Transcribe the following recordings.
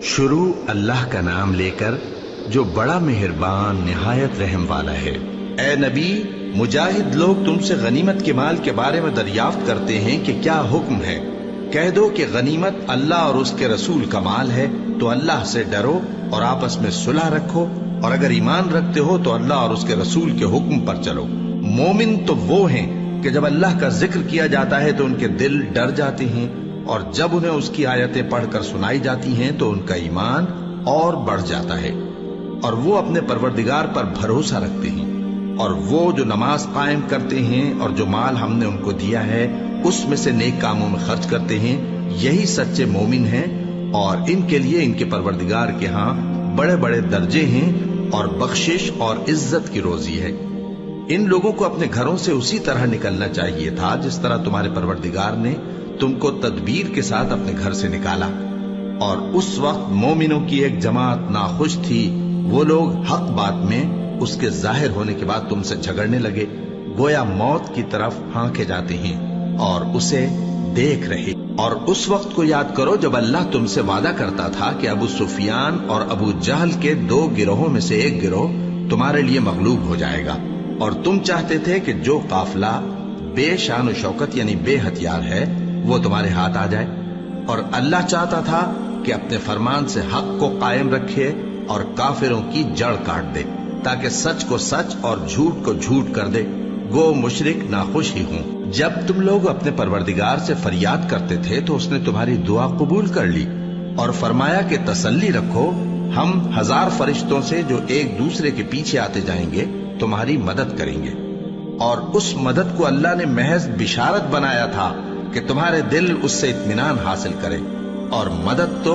شروع اللہ کا نام لے کر جو بڑا مہربان نہایت رحم والا ہے۔ اے نبی، مجاہد لوگ تم سے غنیمت کے مال کے بارے میں دریافت کرتے ہیں کہ کیا حکم ہے۔ کہہ دو کہ غنیمت اللہ اور اس کے رسول کا مال ہے، تو اللہ سے ڈرو اور آپس میں صلح رکھو، اور اگر ایمان رکھتے ہو تو اللہ اور اس کے رسول کے حکم پر چلو۔ مومن تو وہ ہیں کہ جب اللہ کا ذکر کیا جاتا ہے تو ان کے دل ڈر جاتے ہیں، اور جب انہیں اس کی آیتیں پڑھ کر سنائی جاتی ہیں تو ان کا ایمان اور بڑھ جاتا ہے، اور وہ اپنے پروردگار پر بھروسہ رکھتے ہیں، اور وہ جو نماز قائم کرتے ہیں اور جو مال ہم نے ان کو دیا ہے اس میں سے نیک کاموں میں خرچ کرتے ہیں، یہی سچے مومن ہیں، اور ان کے لیے ان کے پروردگار کے ہاں بڑے بڑے درجے ہیں اور بخشش اور عزت کی روزی ہے۔ ان لوگوں کو اپنے گھروں سے اسی طرح نکلنا چاہیے تھا جس طرح تمہارے پروردگار نے تم کو تدبیر کے ساتھ اپنے گھر سے نکالا، اور اس وقت مومنوں کی ایک جماعت ناخوش تھی، وہ لوگ حق بات میں اس کے ظاہر ہونے کے بعد تم سے جھگڑنے لگے، گویا موت کی طرف ہانکے جاتے ہیں اور اسے دیکھ رہے۔ اور اس وقت کو یاد کرو جب اللہ تم سے وعدہ کرتا تھا کہ ابو سفیان اور ابو جہل کے 2 گروہوں میں سے ایک گروہ تمہارے لیے مغلوب ہو جائے گا، اور تم چاہتے تھے کہ جو قافلہ بے شان و شوکت یعنی بے ہتھیار ہے وہ تمہارے ہاتھ آ جائے، اور اللہ چاہتا تھا کہ اپنے فرمان سے حق کو قائم رکھے اور کافروں کی جڑ کاٹ دے، تاکہ سچ کو سچ اور جھوٹ کو جھوٹ کر دے، گو مشرک ناخوش ہی ہوں۔ جب تم لوگ اپنے پروردگار سے فریاد کرتے تھے تو اس نے تمہاری دعا قبول کر لی، اور فرمایا کہ تسلی رکھو، ہم 1000 فرشتوں سے جو ایک دوسرے کے پیچھے آتے جائیں گے تمہاری مدد کریں گے۔ اور اس مدد کو اللہ نے محض بشارت بنایا تھا کہ تمہارے دل اس سے اطمینان حاصل کرے، اور مدد تو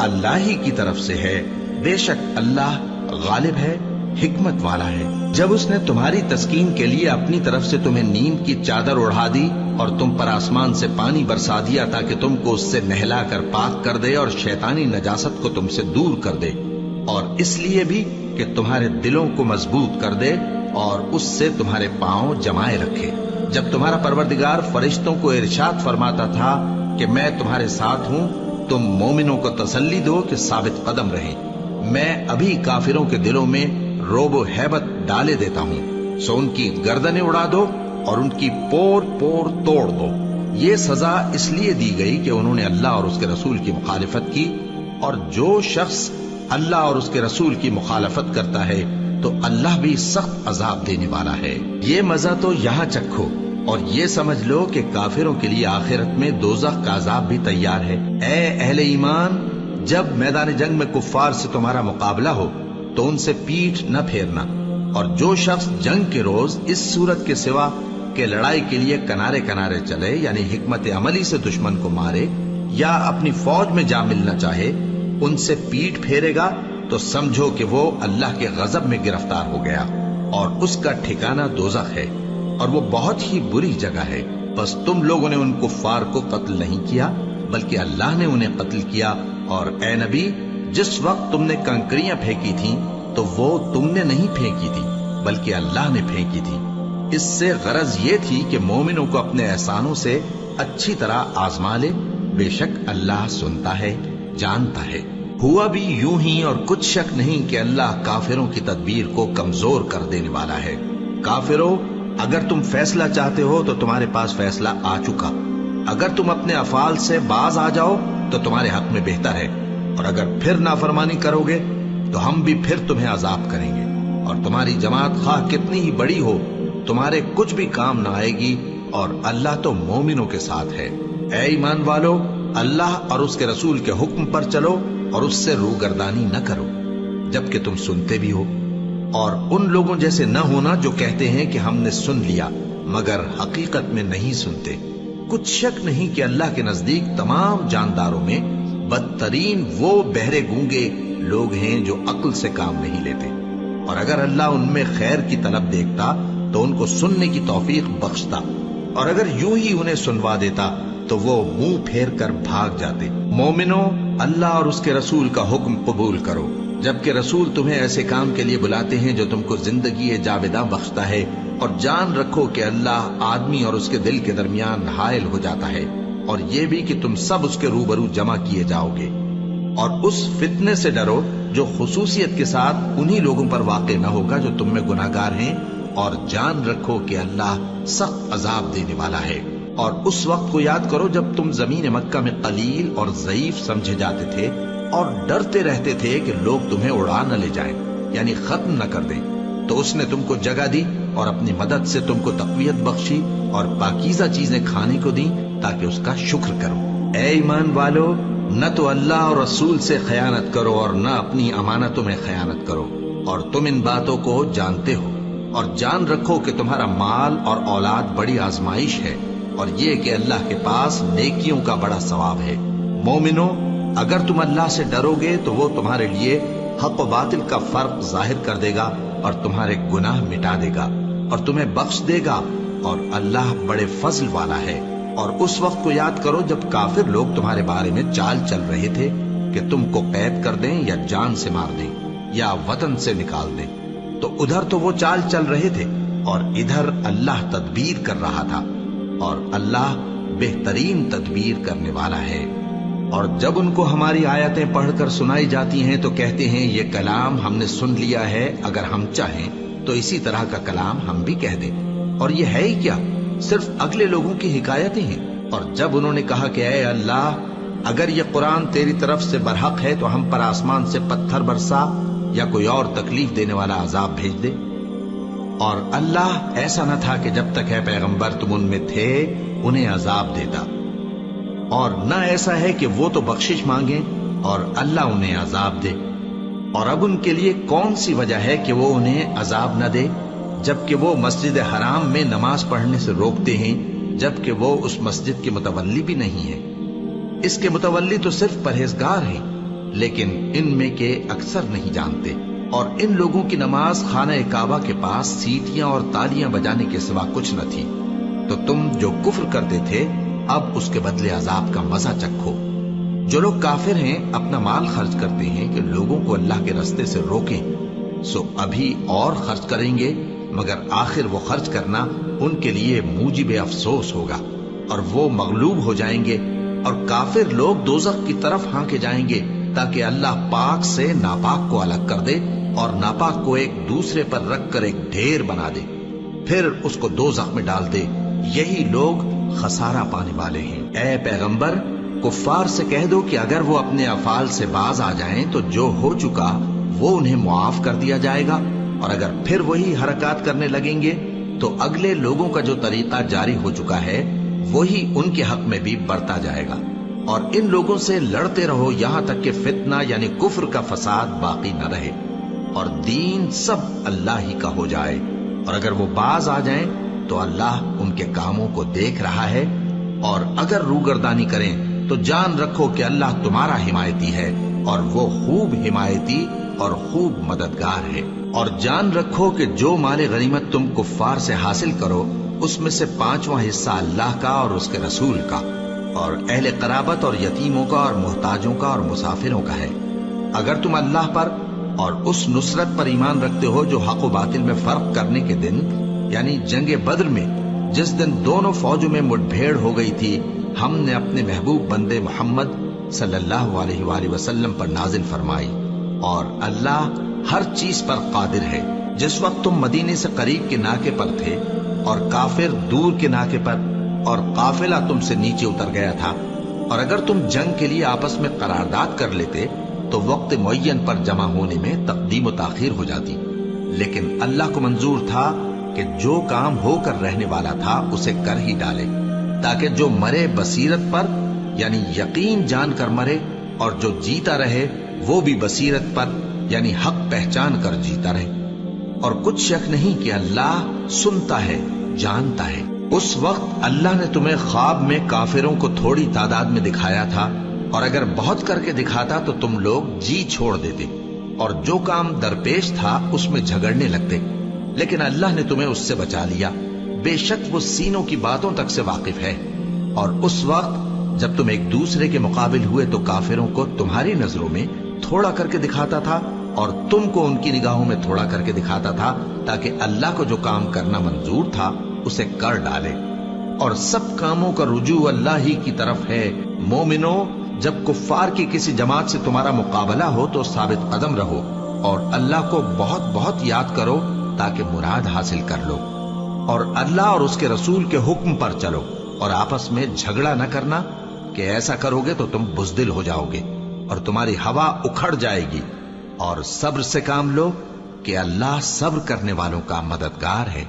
اللہ ہی کی طرف سے ہے، بے شک اللہ غالب ہے، حکمت والا ہے۔ جب اس نے تمہاری تسکین کے لیے اپنی طرف سے تمہیں نیند کی چادر اڑا دی اور تم پر آسمان سے پانی برسا دیا تاکہ تم کو اس سے نہلا کر پاک کر دے اور شیطانی نجاست کو تم سے دور کر دے، اور اس لیے بھی کہ تمہارے دلوں کو مضبوط کر دے اور اس سے تمہارے پاؤں جمائے رکھے۔ جب تمہارا پروردگار فرشتوں کو ارشاد فرماتا تھا کہ میں تمہارے ساتھ ہوں، تم مومنوں کو تسلی دو کہ ثابت قدم رہیں، میں ابھی کافروں کے دلوں میں روب و ہیبت ڈالے دیتا ہوں، سو ان کی گردنیں اڑا دو اور ان کی پور پور توڑ دو۔ یہ سزا اس لیے دی گئی کہ انہوں نے اللہ اور اس کے رسول کی مخالفت کی، اور جو شخص اللہ اور اس کے رسول کی مخالفت کرتا ہے تو اللہ بھی سخت عذاب دینے والا ہے۔ یہ مزہ تو یہاں چکھو، اور یہ سمجھ لو کہ کافروں کے لیے آخرت میں دوزخ کا عذاب بھی تیار ہے۔ اے اہل ایمان، جب میدان جنگ میں کفار سے تمہارا مقابلہ ہو تو ان سے پیٹھ نہ پھیرنا، اور جو شخص جنگ کے روز اس صورت کے سوا کہ لڑائی کے لیے کنارے کنارے چلے یعنی حکمت عملی سے دشمن کو مارے یا اپنی فوج میں جا ملنا چاہے، ان سے پیٹھ پھیرے گا تو سمجھو کہ وہ اللہ کے غضب میں گرفتار ہو گیا، اور اس کا ٹھکانہ دوزخ ہے، اور وہ بہت ہی بری جگہ ہے۔ بس تم لوگوں نے ان کفار کو قتل نہیں کیا بلکہ اللہ نے انہیں قتل کیا، اور اے نبی، جس وقت تم نے کنکریاں پھینکی تھیں تو وہ تم نے نہیں پھینکی تھی بلکہ اللہ نے پھینکی تھی۔ اس سے غرض یہ تھی کہ مومنوں کو اپنے احسانوں سے اچھی طرح آزما لے، بے شک اللہ سنتا ہے، جانتا ہے۔ ہوا بھی یوں ہی، اور کچھ شک نہیں کہ اللہ کافروں کی تدبیر کو کمزور کر دینے والا ہے۔ کافروں، اگر تم فیصلہ چاہتے ہو تو تمہارے پاس فیصلہ آ چکا، اگر تم اپنے افعال سے باز آ جاؤ تو تمہارے حق میں بہتر ہے، اور اگر پھر نافرمانی کرو گے تو ہم بھی پھر تمہیں عذاب کریں گے، اور تمہاری جماعت خواہ کتنی ہی بڑی ہو تمہارے کچھ بھی کام نہ آئے گی، اور اللہ تو مومنوں کے ساتھ ہے۔ اے ایمان والو، اللہ اور اس کے رسول کے حکم پر چلو اور اس سے روگردانی نہ کرو جبکہ تم سنتے بھی ہو، اور ان لوگوں جیسے نہ ہونا جو کہتے ہیں کہ ہم نے سن لیا مگر حقیقت میں نہیں سنتے۔ کچھ شک نہیں کہ اللہ کے نزدیک تمام جانداروں میں بدترین وہ بہرے گونگے لوگ ہیں جو عقل سے کام نہیں لیتے، اور اگر اللہ ان میں خیر کی طلب دیکھتا تو ان کو سننے کی توفیق بخشتا، اور اگر یوں ہی انہیں سنوا دیتا تو وہ منہ پھیر کر بھاگ جاتے۔ مومنوں، اللہ اور اس کے رسول کا حکم قبول کرو، جبکہ رسول تمہیں ایسے کام کے لیے بلاتے ہیں جو تم کو زندگی جاوداں بخشتا ہے، اور جان رکھو کہ اللہ آدمی اور اس کے دل کے درمیان حائل ہو جاتا ہے، اور یہ بھی کہ تم سب اس کے روبرو جمع کیے جاؤ گے۔ اور اس فتنے سے ڈرو جو خصوصیت کے ساتھ انہی لوگوں پر واقع نہ ہوگا جو تم میں گناہگار ہیں، اور جان رکھو کہ اللہ سخت عذاب دینے والا ہے۔ اور اس وقت کو یاد کرو جب تم زمین مکہ میں قلیل اور ضعیف سمجھے جاتے تھے اور ڈرتے رہتے تھے کہ لوگ تمہیں اڑا نہ لے جائیں، یعنی ختم نہ کر دیں، تو اس نے تم کو جگہ دی اور اپنی مدد سے تم کو تقویت بخشی اور پاکیزہ چیزیں کھانے کو دیں تاکہ اس کا شکر کرو۔ اے ایمان والو، نہ تو اللہ اور رسول سے خیانت کرو اور نہ اپنی امانتوں میں خیانت کرو، اور تم ان باتوں کو جانتے ہو، اور جان رکھو کہ تمہارا مال اور اولاد بڑی آزمائش ہے، اور یہ کہ اللہ کے پاس نیکیوں کا بڑا ثواب ہے۔ مومنو، اگر تم اللہ سے ڈرو گے تو وہ تمہارے لیے حق و باطل کا فرق ظاہر کر دے گا اور تمہارے گناہ مٹا دے گا اور تمہیں بخش دے گا، اور اللہ بڑے فضل والا ہے۔ اور اس وقت کو یاد کرو جب کافر لوگ تمہارے بارے میں چال چل رہے تھے کہ تم کو قید کر دیں یا جان سے مار دیں یا وطن سے نکال دیں، تو ادھر تو وہ چال چل رہے تھے اور ادھر اللہ تدبیر کر رہا تھا، اور اللہ بہترین تدبیر کرنے والا ہے۔ اور جب ان کو ہماری آیتیں پڑھ کر سنائی جاتی ہیں تو کہتے ہیں یہ کلام ہم نے سن لیا ہے، اگر ہم چاہیں تو اسی طرح کا کلام ہم بھی کہہ دیں، اور یہ ہے ہی کیا، صرف اگلے لوگوں کی حکایتیں ہیں۔ اور جب انہوں نے کہا کہ اے اللہ، اگر یہ قرآن تیری طرف سے برحق ہے تو ہم پر آسمان سے پتھر برسا یا کوئی اور تکلیف دینے والا عذاب بھیج دے۔ اور اللہ ایسا نہ تھا کہ جب تک ہے پیغمبر تم ان میں تھے انہیں عذاب دیتا، اور نہ ایسا ہے کہ وہ تو بخشش مانگیں اور اللہ انہیں عذاب دے۔ اور اب ان کے لیے کون سی وجہ ہے کہ وہ انہیں عذاب نہ دے، جبکہ وہ مسجد حرام میں نماز پڑھنے سے روکتے ہیں، جبکہ وہ اس مسجد کے متولی بھی نہیں ہے۔ اس کے متولی تو صرف پرہیزگار ہیں، لیکن ان میں کے اکثر نہیں جانتے۔ اور ان لوگوں کی نماز خانہ کعبہ کے پاس سیٹیاں اور تالیاں بجانے کے سوا کچھ نہ تھی، تو تم جو کفر کرتے تھے اب اس کے بدلے عذاب کا مزہ چکھو۔ جو لوگ کافر ہیں اپنا مال خرچ کرتے ہیں کہ لوگوں کو اللہ کے راستے سے روکیں، سو ابھی اور خرچ کریں گے، مگر آخر وہ خرچ کرنا ان کے لیے موجب افسوس ہوگا، اور وہ مغلوب ہو جائیں گے، اور کافر لوگ دوزخ کی طرف ہانکے جائیں گے تاکہ اللہ پاک سے ناپاک کو الگ کر دے اور ناپاک کو ایک دوسرے پر رکھ کر ایک ڈھیر بنا دے، پھر اس کو دوزخ میں ڈال دے۔ یہی لوگ خسارہ پانے والے ہیں۔ اے پیغمبر، کفار سے کہہ دو کہ اگر وہ اپنے افعال سے باز آ جائیں تو جو ہو چکا وہ انہیں معاف کر دیا جائے گا، اور اگر پھر وہی حرکات کرنے لگیں گے تو اگلے لوگوں کا جو طریقہ جاری ہو چکا ہے وہی ان کے حق میں بھی برتا جائے گا۔ اور ان لوگوں سے لڑتے رہو یہاں تک کہ فتنہ یعنی کفر کا فساد باقی نہ رہے اور دین سب اللہ ہی کا ہو جائے، اور اگر وہ باز آ جائیں تو اللہ ان کے کاموں کو دیکھ رہا ہے، اور اگر روگردانی کریں تو جان رکھو کہ اللہ تمہارا حمایتی ہے، اور وہ خوب حمایتی اور خوب مددگار ہے۔ اور جان رکھو کہ جو مال غنیمت تم کفار سے حاصل کرو اس میں سے 5واں حصہ اللہ کا اور اس کے رسول کا، اور اہل قرابت اور یتیموں کا اور محتاجوں کا اور مسافروں کا ہے۔ اگر تم اللہ پر اور اس نصرت پر ایمان رکھتے ہو جو حق و باطل میں فرق کرنے کے دن یعنی جنگ بدر میں جس دن دونوں فوجوں میں مٹ بھیڑ ہو گئی تھی، ہم نے اپنے محبوب بندے محمد صلی اللہ علیہ وآلہ وسلم پر نازل فرمائی، اور اللہ ہر چیز پر قادر ہے۔ جس وقت تم مدینے سے قریب کے ناکے پر تھے اور کافر دور کے ناکے پر، اور قافلہ تم سے نیچے اتر گیا تھا، اور اگر تم جنگ کے لیے آپس میں قرارداد کر لیتے تو وقت معین پر جمع ہونے میں تقدیم و تاخیر ہو جاتی، لیکن اللہ کو منظور تھا کہ جو کام ہو کر رہنے والا تھا اسے کر ہی ڈالے، تاکہ جو مرے بصیرت پر یعنی یقین جان کر مرے، اور جو جیتا رہے وہ بھی بصیرت پر یعنی حق پہچان کر جیتا رہے۔ اور کچھ شک نہیں کہ اللہ سنتا ہے، جانتا ہے۔ اس وقت اللہ نے تمہیں خواب میں کافروں کو تھوڑی تعداد میں دکھایا تھا، اور اگر بہت کر کے دکھاتا تو تم لوگ جی چھوڑ دیتے اور جو کام درپیش تھا اس میں جھگڑنے لگتے، لیکن اللہ نے تمہیں اس سے بچا لیا، بے شک وہ سینوں کی باتوں تک سے واقف ہے۔ اور اس وقت جب تم ایک دوسرے کے مقابل ہوئے تو کافروں کو تمہاری نظروں میں تھوڑا کر کے دکھاتا تھا اور تم کو ان کی نگاہوں میں تھوڑا کر کے دکھاتا تھا، تاکہ اللہ کو جو کام کرنا منظور تھا اسے کر ڈالے۔ اور سب کاموں کا رجوع اللہ ہی کی طرف ہے۔ مومنو، جب کفار کی کسی جماعت سے تمہارا مقابلہ ہو تو ثابت قدم رہو اور اللہ کو بہت بہت یاد کرو تاکہ مراد حاصل کر لو، اور اللہ اور اس کے رسول کے حکم پر چلو، اور آپس میں جھگڑا نہ کرنا کہ ایسا کرو گے تو تم بزدل ہو جاؤ گے اور تمہاری ہوا اکھڑ جائے گی، اور صبر سے کام لو کہ اللہ صبر کرنے والوں کا مددگار ہے۔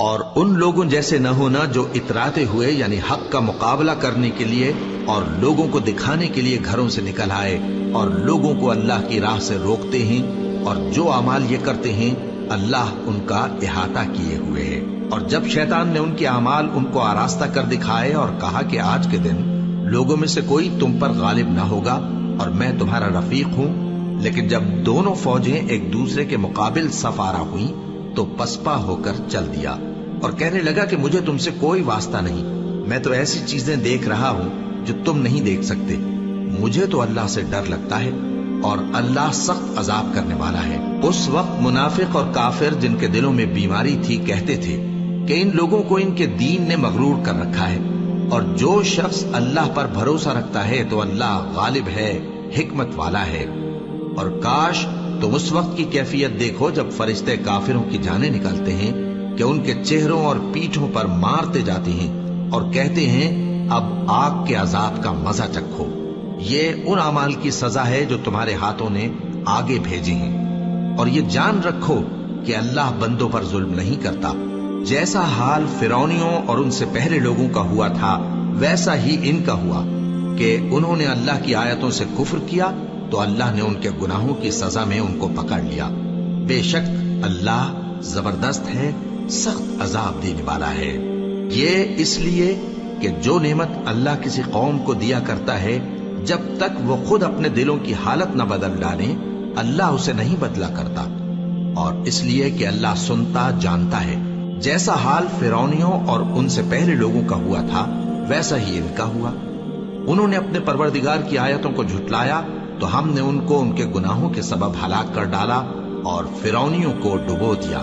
اور ان لوگوں جیسے نہ ہونا جو اتراتے ہوئے یعنی حق کا مقابلہ کرنے کے لیے اور لوگوں کو دکھانے کے لیے گھروں سے نکل آئے اور لوگوں کو اللہ کی راہ سے روکتے ہیں، اور جو اعمال یہ کرتے ہیں اللہ ان کا احاطہ کیے ہوئے ہے۔ اور جب شیطان نے ان کے اعمال ان کو آراستہ کر دکھائے اور کہا کہ آج کے دن لوگوں میں سے کوئی تم پر غالب نہ ہوگا اور میں تمہارا رفیق ہوں، لیکن جب دونوں فوجیں ایک دوسرے کے مقابل صف آرا ہوئیں تو پسپا ہو کر چل دیا اور کہنے لگا کہ مجھے تم سے کوئی واسطہ نہیں، میں تو ایسی چیزیں دیکھ رہا ہوں جو تم نہیں دیکھ سکتے، مجھے تو اللہ سے ڈر لگتا ہے اور اللہ سخت عذاب کرنے والا ہے۔ اس وقت منافق اور کافر جن کے دلوں میں بیماری تھی کہتے تھے کہ ان لوگوں کو ان کے دین نے مغرور کر رکھا ہے، اور جو شخص اللہ پر بھروسہ رکھتا ہے تو اللہ غالب ہے، حکمت والا ہے۔ اور کاش تم اس وقت کی کیفیت دیکھو جب فرشتے کافروں کی جانیں نکالتے ہیں کہ ان کے چہروں اور پیٹھوں پر مارتے جاتے ہیں اور کہتے ہیں اب آگ کے عذاب کا مزہ چکھو، یہ ان اعمال کی سزا ہے جو تمہارے ہاتھوں نے آگے بھیجے ہیں، اور یہ جان رکھو کہ اللہ بندوں پر ظلم نہیں کرتا۔ جیسا حال فرعونیوں اور ان سے پہلے لوگوں کا ہوا تھا ویسا ہی ان کا ہوا کہ انہوں نے اللہ کی آیتوں سے کفر کیا تو اللہ نے ان کے گناہوں کی سزا میں ان کو پکڑ لیا۔ بے شک اللہ زبردست ہے، سخت عذاب دینے والا ہے۔ یہ اس لیے کہ جو نعمت اللہ کسی قوم کو دیا کرتا ہے جب تک وہ خود اپنے دلوں کی حالت نہ بدل ڈالیں اللہ اسے نہیں بدلا کرتا، اور اس لیے کہ اللہ سنتا جانتا ہے۔ جیسا حال فرعونیوں اور ان سے پہلے لوگوں کا ہوا تھا ویسا ہی ان کا ہوا۔ انہوں نے اپنے پروردگار کی آیتوں کو جھٹلایا تو ہم نے ان کو ان کے گناہوں کے سبب ہلاک کر ڈالا اور فرعونیوں کو ڈبو دیا،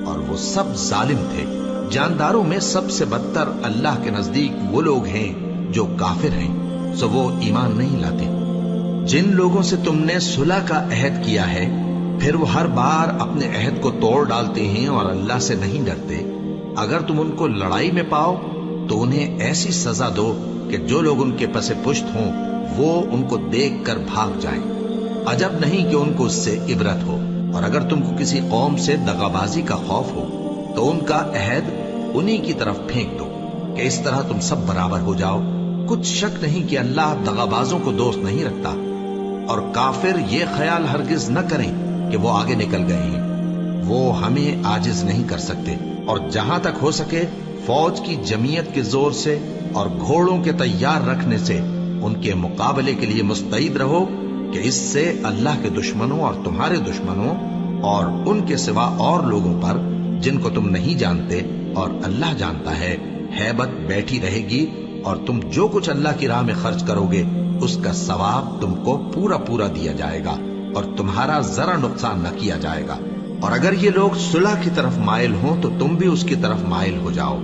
اور وہ سب ظالم تھے۔ جانداروں میں سب سے بدتر اللہ کے نزدیک وہ لوگ ہیں جو کافر ہیں، سو وہ ایمان نہیں لاتے۔ جن لوگوں سے تم نے صلح کا عہد کیا ہے پھر وہ ہر بار اپنے عہد کو توڑ ڈالتے ہیں اور اللہ سے نہیں ڈرتے، اگر تم ان کو لڑائی میں پاؤ تو انہیں ایسی سزا دو کہ جو لوگ ان کے پس پشت ہوں وہ ان کو دیکھ کر بھاگ جائیں، عجب نہیں کہ ان کو اس سے عبرت ہو۔ اور اگر تم کو کسی قوم سے دغابازی کا خوف ہو تو ان کا عہد انہی کی طرف پھینک دو کہ اس طرح تم سب برابر ہو جاؤ۔ کچھ شک نہیں کہ اللہ دغابازوں کو دوست نہیں رکھتا، اور کافر یہ خیال ہرگز نہ کریں کہ وہ آگے نکل گئے ہیں، وہ ہمیں عاجز نہیں کر سکتے۔ اور جہاں تک ہو سکے فوج کی جمعیت کے زور سے اور گھوڑوں کے تیار رکھنے سے ان کے مقابلے کے لیے مستعد رہو کہ اس سے اللہ کے دشمنوں اور تمہارے دشمنوں اور ان کے سوا اور لوگوں پر جن کو تم نہیں جانتے اور اللہ جانتا ہے ہیبت بیٹھی رہے گی، اور تم جو کچھ اللہ کی راہ میں خرچ کرو گے اس کا ثواب تم کو پورا پورا دیا جائے گا اور تمہارا ذرا نقصان نہ کیا جائے گا۔ اور اگر یہ لوگ صلح کی طرف مائل ہوں تو تم بھی اس کی طرف مائل ہو جاؤ،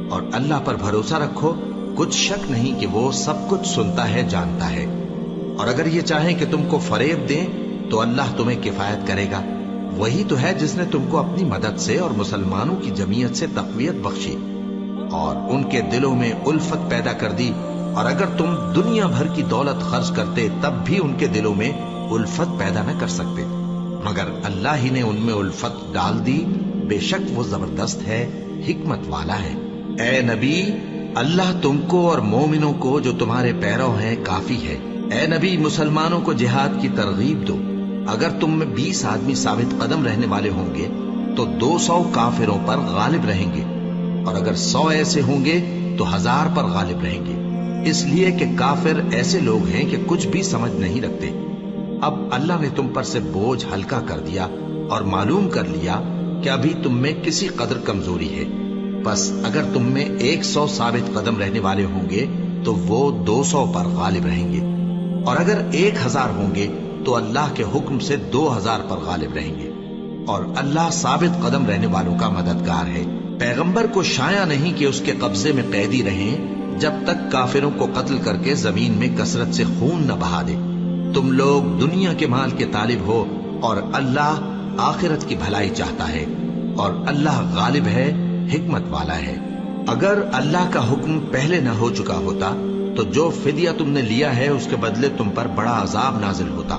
اور اللہ پر بھروسہ رکھو، کچھ شک نہیں کہ وہ سب کچھ سنتا ہے، جانتا ہے۔ اور اگر یہ چاہیں کہ تم کو فریب دیں تو اللہ تمہیں کفایت کرے گا، وہی تو ہے جس نے تم کو اپنی مدد سے اور مسلمانوں کی جمعیت سے تقویت بخشی اور ان کے دلوں میں الفت پیدا کر دی، اور اگر تم دنیا بھر کی دولت خرچ کرتے تب بھی ان کے دلوں میں الفت پیدا نہ کر سکتے، مگر اللہ ہی نے ان میں الفت ڈال دی، بے شک وہ زبردست ہے، حکمت والا ہے۔ اے نبی، اللہ تم کو اور مومنوں کو جو تمہارے پیرو ہیں کافی ہے۔ اے نبی، مسلمانوں کو جہاد کی ترغیب دو۔ اگر تم میں 20 آدمی ثابت قدم رہنے والے ہوں گے تو 200 کافروں پر غالب رہیں گے، اور اگر 100 ایسے ہوں گے تو 1000 پر غالب رہیں گے، اس لیے کہ کافر ایسے لوگ ہیں کہ کچھ بھی سمجھ نہیں رکھتے۔ اب اللہ نے تم پر سے بوجھ ہلکا کر دیا اور معلوم کر لیا کہ ابھی تم میں کسی قدر کمزوری ہے، بس اگر تم میں 100 ثابت قدم رہنے والے ہوں گے تو وہ 200 پر غالب رہیں گے، اور اگر 1000 ہوں گے تو اللہ کے حکم سے 2000 پر غالب رہیں گے، اور اللہ ثابت قدم رہنے والوں کا مددگار ہے۔ پیغمبر کو شایع نہیں کہ اس کے قبضے میں قیدی رہیں جب تک کافروں کو قتل کر کے زمین میں کثرت سے خون نہ بہا دے۔ تم لوگ دنیا کے مال کے طالب ہو اور اللہ آخرت کی بھلائی چاہتا ہے، اور اللہ غالب ہے، حکمت والا ہے۔ اگر اللہ کا حکم پہلے نہ ہو چکا ہوتا تو جو فدیہ تم نے لیا ہے اس کے بدلے تم پر بڑا عذاب نازل ہوتا۔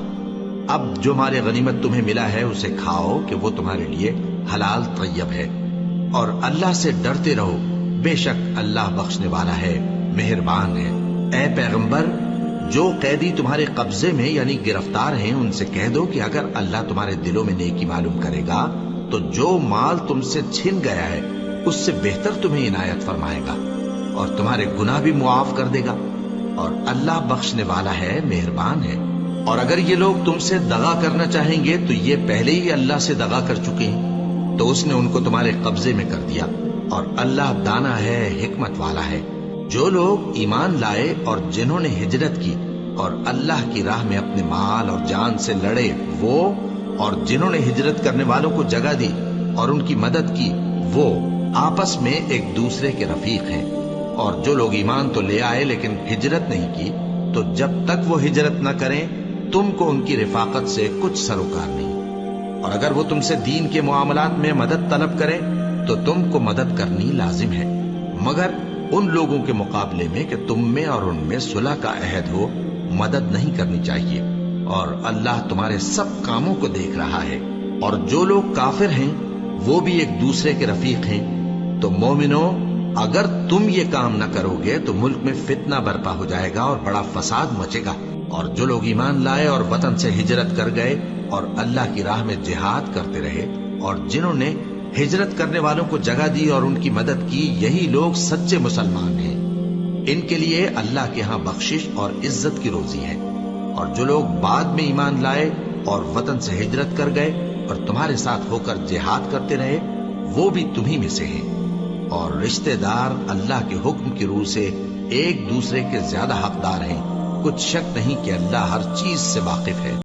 اب جو مال غنیمت تمہیں ملا ہے اسے کھاؤ کہ وہ تمہارے لیے حلال طیب ہے، اور اللہ سے ڈرتے رہو، بے شک اللہ بخشنے والا ہے، مہربان ہے۔ اے پیغمبر، جو قیدی تمہارے قبضے میں یعنی گرفتار ہیں ان سے کہہ دو کہ اگر اللہ تمہارے دلوں میں نیکی معلوم کرے گا تو جو مال تم سے چھن گیا ہے اس سے بہتر تمہیں عنایت فرمائے گا اور تمہارے گناہ بھی معاف کر دے گا، اور اللہ بخشنے والا ہے، مہربان ہے۔ اور اگر یہ لوگ تم سے دغا کرنا چاہیں گے تو یہ پہلے ہی اللہ سے دغا کر چکے ہیں، تو اس نے ان کو تمہارے قبضے میں کر دیا، اور اللہ دانا ہے، حکمت والا ہے۔ جو لوگ ایمان لائے اور جنہوں نے ہجرت کی اور اللہ کی راہ میں اپنے مال اور جان سے لڑے، وہ اور جنہوں نے ہجرت کرنے والوں کو جگہ دی اور ان کی مدد کی، وہ آپس میں ایک دوسرے کے رفیق ہیں۔ اور جو لوگ ایمان تو لے آئے لیکن ہجرت نہیں کی، تو جب تک وہ ہجرت نہ کریں تم کو ان کی رفاقت سے کچھ سروکار نہیں، اور اگر وہ تم سے دین کے معاملات میں مدد طلب کریں تو تم کو مدد کرنی لازم ہے، مگر ان لوگوں کے مقابلے میں کہ تم میں اور ان میں صلح کا عہد ہو مدد نہیں کرنی چاہیے، اور اللہ تمہارے سب کاموں کو دیکھ رہا ہے۔ اور جو لوگ کافر ہیں وہ بھی ایک دوسرے کے رفیق ہیں۔ تو مومنو، اگر تم یہ کام نہ کرو گے تو ملک میں فتنہ برپا ہو جائے گا اور بڑا فساد مچے گا۔ اور جو لوگ ایمان لائے اور وطن سے ہجرت کر گئے اور اللہ کی راہ میں جہاد کرتے رہے، اور جنہوں نے ہجرت کرنے والوں کو جگہ دی اور ان کی مدد کی، یہی لوگ سچے مسلمان ہیں۔ ان کے لیے اللہ کے ہاں بخشش اور عزت کی روزی ہے۔ اور جو لوگ بعد میں ایمان لائے اور وطن سے ہجرت کر گئے اور تمہارے ساتھ ہو کر جہاد کرتے رہے، وہ بھی تمہیں میں سے ہیں۔ اور رشتہ دار اللہ کے حکم کی روح سے ایک دوسرے کے زیادہ حقدار ہیں۔ کچھ شک نہیں کہ اللہ ہر چیز سے واقف ہے۔